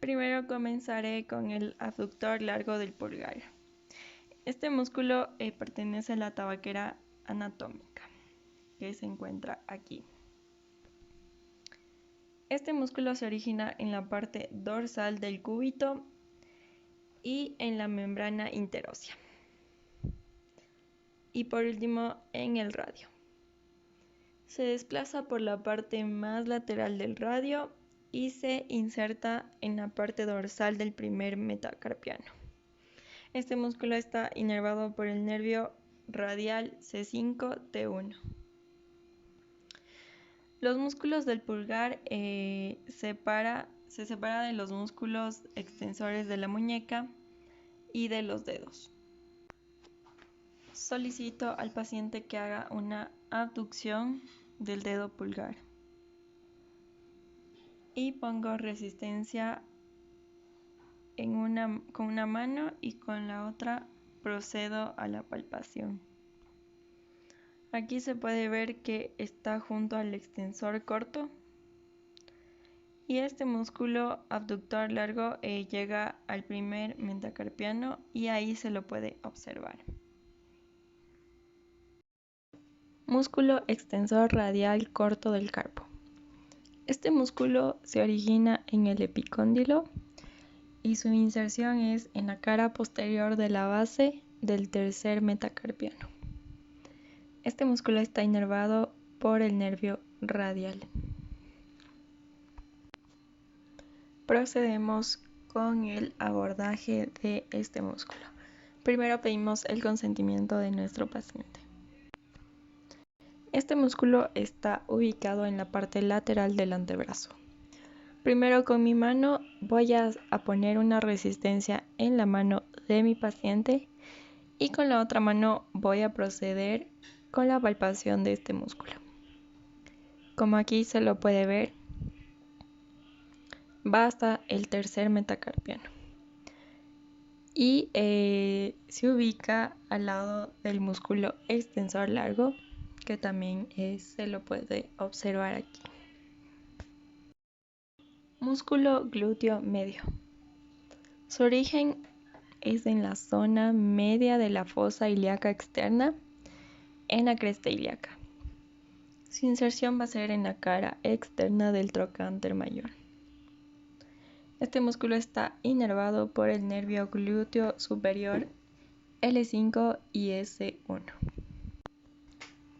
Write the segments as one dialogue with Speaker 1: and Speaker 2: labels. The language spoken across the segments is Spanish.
Speaker 1: Primero comenzaré con el abductor largo del pulgar. Este músculo pertenece a la tabaquera anatómica, que se encuentra aquí. Este músculo se origina en la parte dorsal del cúbito y en la membrana interósea. Y por último, en el radio. Se desplaza por la parte más lateral del radio y se inserta en la parte dorsal del primer metacarpiano. Este músculo está inervado por el nervio radial C5-T1. Los músculos del pulgar se separa de los músculos extensores de la muñeca y de los dedos. Solicito al paciente que haga una abducción del dedo pulgar y pongo resistencia con una mano y con la otra procedo a la palpación. Aquí se puede ver que está junto al extensor corto y este músculo abductor largo llega al primer metacarpiano y ahí se lo puede observar. Músculo extensor radial corto del carpo. Este músculo se origina en el epicóndilo y su inserción es en la cara posterior de la base del tercer metacarpiano. Este músculo está inervado por el nervio radial. Procedemos con el abordaje de este músculo. Primero pedimos el consentimiento de nuestro paciente. Este músculo está ubicado en la parte lateral del antebrazo. Primero con mi mano voy a poner una resistencia en la mano de mi paciente y con la otra mano voy a proceder con la palpación de este músculo. Como aquí se lo puede ver, va hasta el tercer metacarpiano y se ubica al lado del músculo extensor largo, que también se lo puede observar aquí. Músculo glúteo medio. Su origen es en la zona media de la fosa ilíaca externa, en la cresta ilíaca. Su inserción va a ser en la cara externa del trocánter mayor. Este músculo está inervado por el nervio glúteo superior L5 y S1.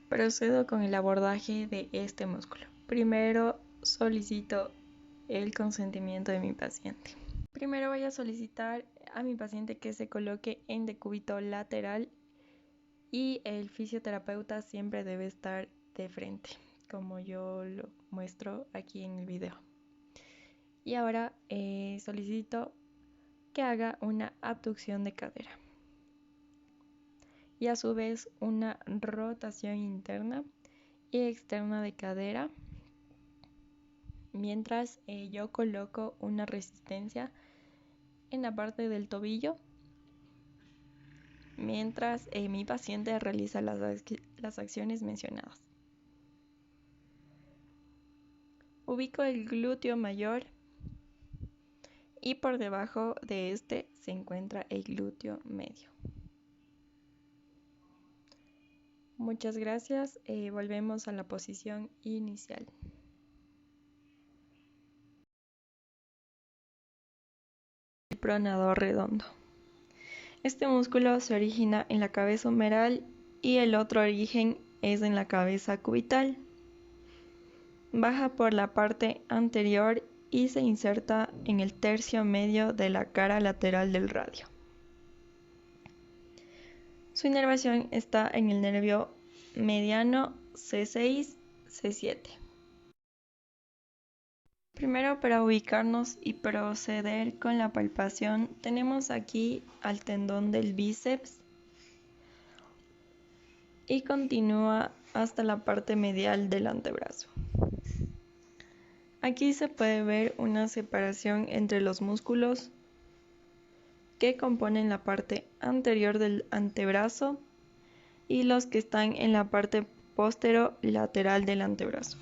Speaker 1: Procedo con el abordaje de este músculo. Primero solicito el consentimiento de mi paciente. Primero voy a solicitar a mi paciente que se coloque en decúbito lateral y el fisioterapeuta siempre debe estar de frente, como yo lo muestro aquí en el video. Y ahora solicito que haga una abducción de cadera y a su vez una rotación interna y externa de cadera, mientras yo coloco una resistencia en la parte del tobillo, mientras mi paciente realiza las acciones mencionadas. Ubico el glúteo mayor y por debajo de este se encuentra el glúteo medio. Muchas gracias. Volvemos a la posición inicial. El pronador redondo. Este músculo se origina en la cabeza humeral y el otro origen es en la cabeza cubital. Baja por la parte anterior y se inserta en el tercio medio de la cara lateral del radio. Su inervación está en el nervio mediano C6-C7. Primero, para ubicarnos y proceder con la palpación, tenemos aquí al tendón del bíceps y continúa hasta la parte medial del antebrazo. Aquí se puede ver una separación entre los músculos que componen la parte anterior del antebrazo y los que están en la parte posterolateral del antebrazo.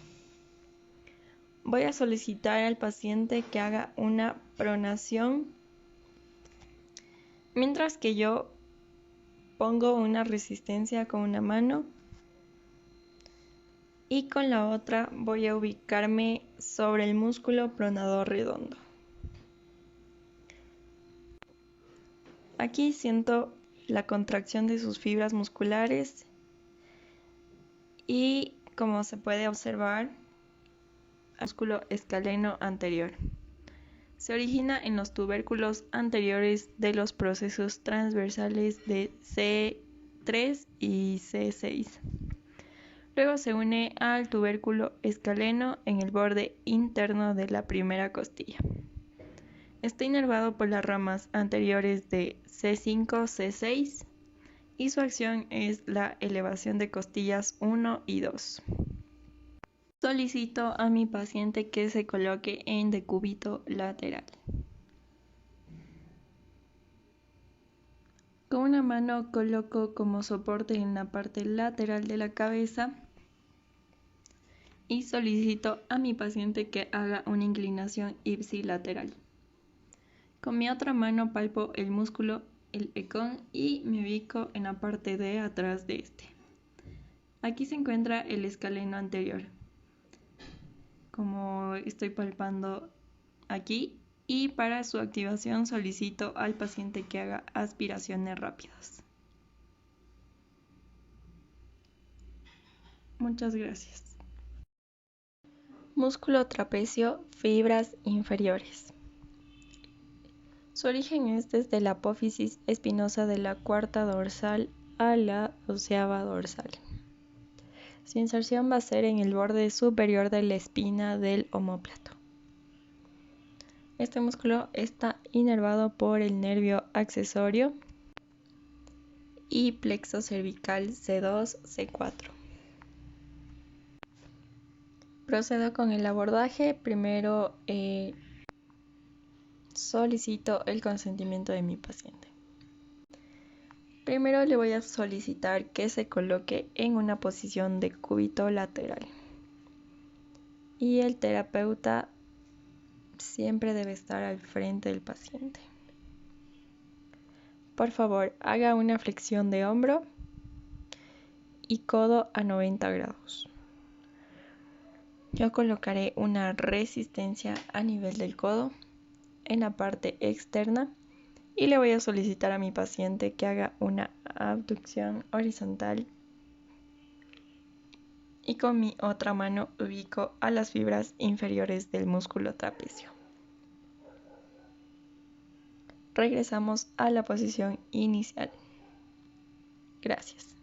Speaker 1: voy a solicitar al paciente que haga una pronación, mientras que yo pongo una resistencia con una mano y con la otra voy a ubicarme sobre el músculo pronador redondo. Aquí siento la contracción de sus fibras musculares y, como se puede observar, el músculo escaleno anterior. Se origina en los tubérculos anteriores de los procesos transversales de C3 y C6. Luego se une al tubérculo escaleno en el borde interno de la primera costilla. Está inervado por las ramas anteriores de C5, C6 y su acción es la elevación de costillas 1 y 2. Solicito a mi paciente que se coloque en decúbito lateral. Con una mano coloco como soporte en la parte lateral de la cabeza y solicito a mi paciente que haga una inclinación ipsilateral. Con mi otra mano palpo el músculo, el ecón, y me ubico en la parte de atrás de este. Aquí se encuentra el escaleno anterior, como estoy palpando aquí, y para su activación solicito al paciente que haga aspiraciones rápidas. Muchas gracias. Músculo trapecio, fibras inferiores. Su origen es desde la apófisis espinosa de la cuarta dorsal a la 12ª dorsal. Su inserción va a ser en el borde superior de la espina del omóplato. Este músculo está inervado por el nervio accesorio y plexo cervical C2, C4. Procedo con el abordaje. Primero solicito el consentimiento de mi paciente. Primero le voy a solicitar que se coloque en una posición de cúbito lateral. Y el terapeuta siempre debe estar al frente del paciente. Por favor, haga una flexión de hombro y codo a 90 grados. Yo colocaré una resistencia a nivel del codo en la parte externa y le voy a solicitar a mi paciente que haga una abducción horizontal y con mi otra mano ubico a las fibras inferiores del músculo trapecio. Regresamos a la posición inicial. Gracias.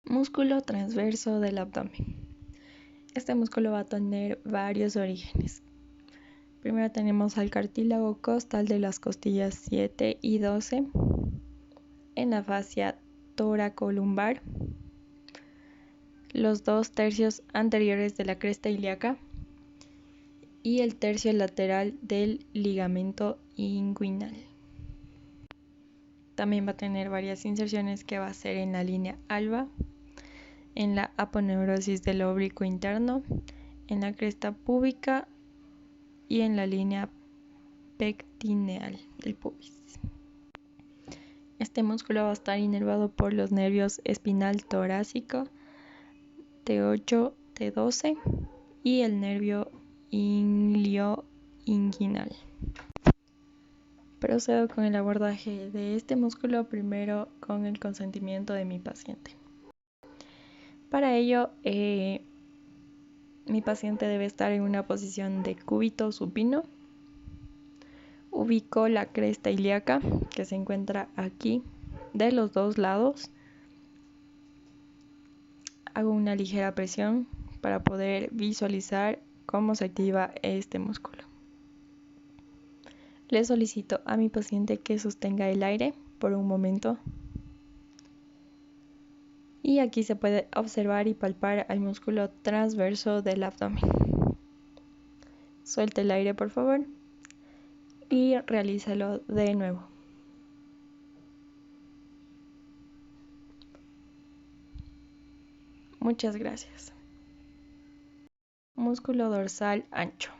Speaker 1: Músculo transverso del abdomen. Este músculo va a tener varios orígenes. Primero tenemos al cartílago costal de las costillas 7 y 12, en la fascia toracolumbar, los 2 tercios anteriores de la cresta ilíaca y el tercio lateral del ligamento inguinal. También va a tener varias inserciones que va a ser en la línea alba, en la aponeurosis del oblicuo interno, en la cresta púbica y en la línea pectineal del pubis. Este músculo va a estar inervado por los nervios espinal torácico T8, T12 y el nervio ilioinguinal. Procedo con el abordaje de este músculo, primero con el consentimiento de mi paciente. Para ello, mi paciente debe estar en una posición de cúbito supino. Ubico la cresta ilíaca que se encuentra aquí de los dos lados. Hago una ligera presión para poder visualizar cómo se activa este músculo. Le solicito a mi paciente que sostenga el aire por un momento. Y aquí se puede observar y palpar al músculo transverso del abdomen. Suelte el aire, por favor, y realízalo de nuevo. Muchas gracias. Músculo dorsal ancho.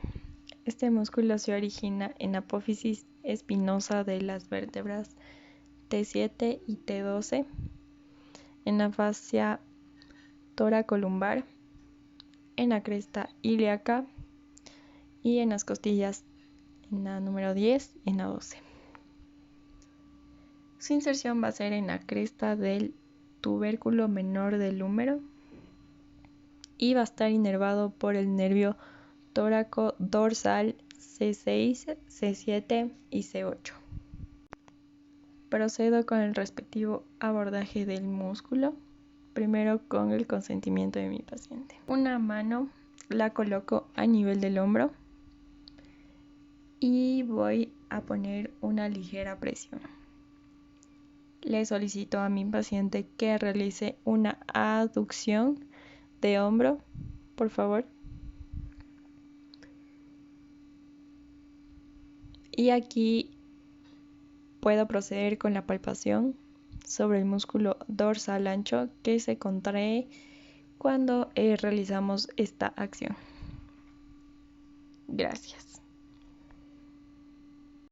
Speaker 1: Este músculo se origina en la apófisis espinosa de las vértebras T7 y T12, en la fascia toracolumbar, en la cresta ilíaca y en las costillas, en la número 10 y en la 12. Su inserción va a ser en la cresta del tubérculo menor del húmero y va a estar inervado por el nervio tóraco-dorsal C6, C7 y C8. Procedo con el respectivo abordaje del músculo, primero con el consentimiento de mi paciente. Una mano la coloco a nivel del hombro y voy a poner una ligera presión. Le solicito a mi paciente que realice una aducción de hombro, por favor. Y aquí puedo proceder con la palpación sobre el músculo dorsal ancho que se contrae cuando realizamos esta acción. Gracias.